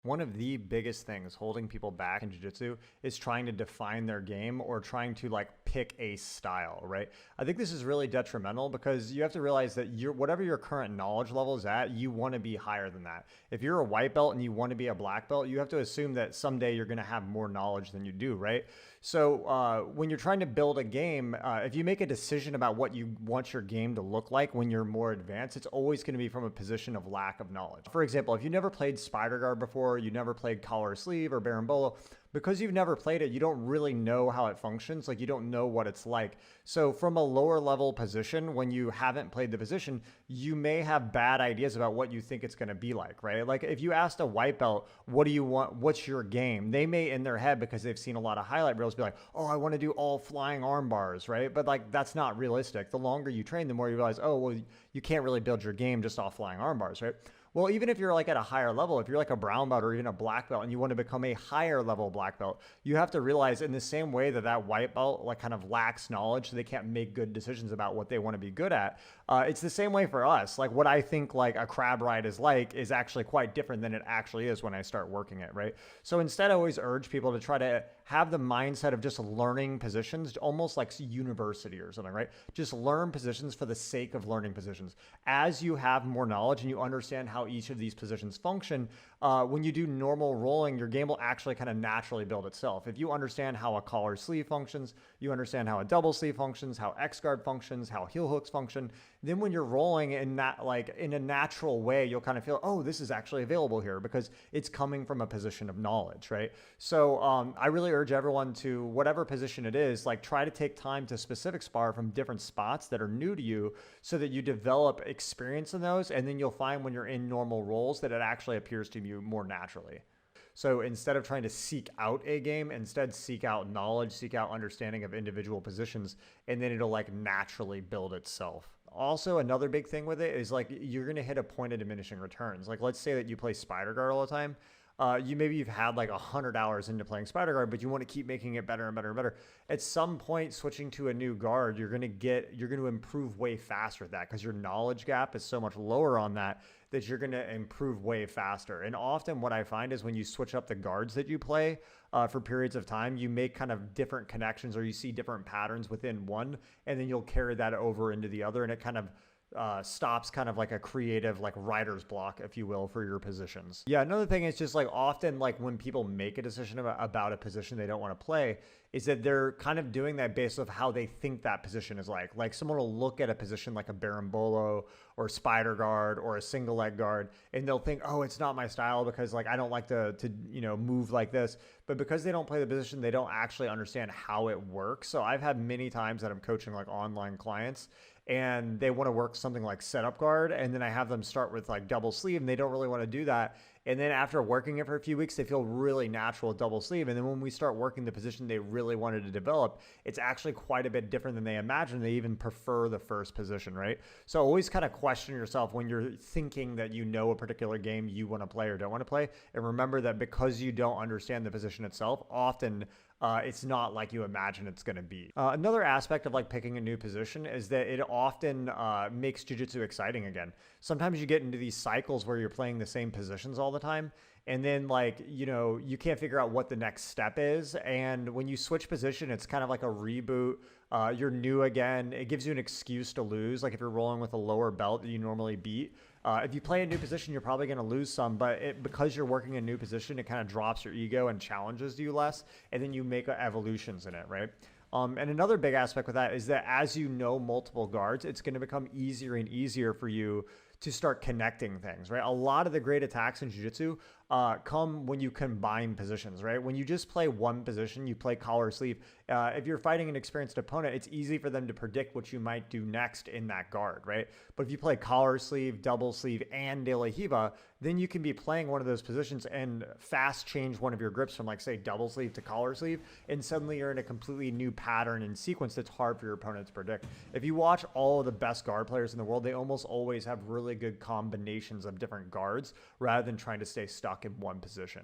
One of the biggest things holding people back in jiu-jitsu is trying to define their game or trying to like pick a style, right? I think this is really detrimental because you have to realize that whatever your current knowledge level is at, you want to be higher than that. If you're a white belt and you want to be a black belt, you have to assume that someday you're going to have more knowledge than you do, right? So when you're trying to build a game, if you make a decision about what you want your game to look like when you're more advanced, it's always going to be from a position of lack of knowledge. For example, if you never played spider guard before, you never played collar sleeve or berimbolo, because you've never played it, you don't really know how it functions. Like you don't know what it's like. So from a lower level position, when you haven't played the position, you may have bad ideas about what you think it's going to be like, right? Like if you asked a white belt, what do you want? What's your game? They may in their head, because they've seen a lot of highlight reels, be like, oh, I want to do all flying arm bars, right? But like, that's not realistic. The longer you train, the more you realize, oh, well, you can't really build your game just off flying arm bars, right? Well, even if you're like at a higher level, if you're like a brown belt or even a black belt and you want to become a higher level black belt, you have to realize in the same way that that white belt like kind of lacks knowledge, so they can't make good decisions about what they want to be good at. It's the same way for us. Like what I think like a crab ride is actually quite different than it actually is when I start working it, right? So instead, I always urge people to try to have the mindset of just learning positions, almost like university or something, right? Just learn positions for the sake of learning positions. As you have more knowledge and you understand how each of these positions function, when you do normal rolling, your game will actually kind of naturally build itself. If you understand how a collar sleeve functions, you understand how a double sleeve functions, how X guard functions, how heel hooks function, then when you're rolling in that, like in a natural way, you'll kind of feel, oh, this is actually available here because it's coming from a position of knowledge, right? So I really urge everyone to, whatever position it is, like try to take time to specific spar from different spots that are new to you so that you develop experience in those. And then you'll find when you're in normal rolls that it actually appears to you more naturally. So instead of trying to seek out a game, instead seek out knowledge, seek out understanding of individual positions, and then it'll like naturally build itself. Also, another big thing with it is like you're going to hit a point of diminishing returns. Like let's say that you play spider guard all the time. You've had like 100 hours into playing spider guard, but you want to keep making it better and better and better. At some point, switching to a new guard, you're going to improve way faster at that because your knowledge gap is so much lower on that you're going to improve way faster. And often what I find is when you switch up the guards that you play for periods of time, you make kind of different connections or you see different patterns within one, and then you'll carry that over into the other, and it kind of stops kind of like a creative like writer's block, if you will, for your positions. Yeah, another thing is just like often like when people make a decision about a position they don't want to play, is that they're kind of doing that based off how they think that position is like. Like someone will look at a position like a berimbolo or spider guard or a single leg guard, and they'll think, oh, it's not my style because like I don't like to move like this. But because they don't play the position, they don't actually understand how it works. So I've had many times that I'm coaching like online clients and they want to work something like setup guard, and then I have them start with like double sleeve and they don't really want to do that. And then after working it for a few weeks, they feel really natural with double sleeve. And then when we start working the position they really wanted to develop, it's actually quite a bit different than they imagined. They even prefer the first position, right? So always kind of question yourself when you're thinking that you know a particular game you want to play or don't want to play. And remember that because you don't understand the position itself, often it's not like you imagine it's going to be. Another aspect of like picking a new position is that it often makes jiu-jitsu exciting again. Sometimes you get into these cycles where you're playing the same positions all the time, and then like, you can't figure out what the next step is. And when you switch position, it's kind of like a reboot. You're new again. It gives you an excuse to lose. Like if you're rolling with a lower belt that you normally beat, if you play a new position, you're probably going to lose some, but because you're working a new position, it kind of drops your ego and challenges you less, and then you make evolutions in it, right? And another big aspect with that is that as you know multiple guards, it's going to become easier and easier for you to start connecting things, right? A lot of the great attacks in jiu-jitsu come when you combine positions, right? When you just play one position, you play collar sleeve. If you're fighting an experienced opponent, it's easy for them to predict what you might do next in that guard, right? But if you play collar sleeve, double sleeve, and de la hiva, then you can be playing one of those positions and fast change one of your grips from like say double sleeve to collar sleeve, and suddenly you're in a completely new pattern and sequence that's hard for your opponent to predict. If you watch all of the best guard players in the world, they almost always have really good combinations of different guards rather than trying to stay stuck in one position.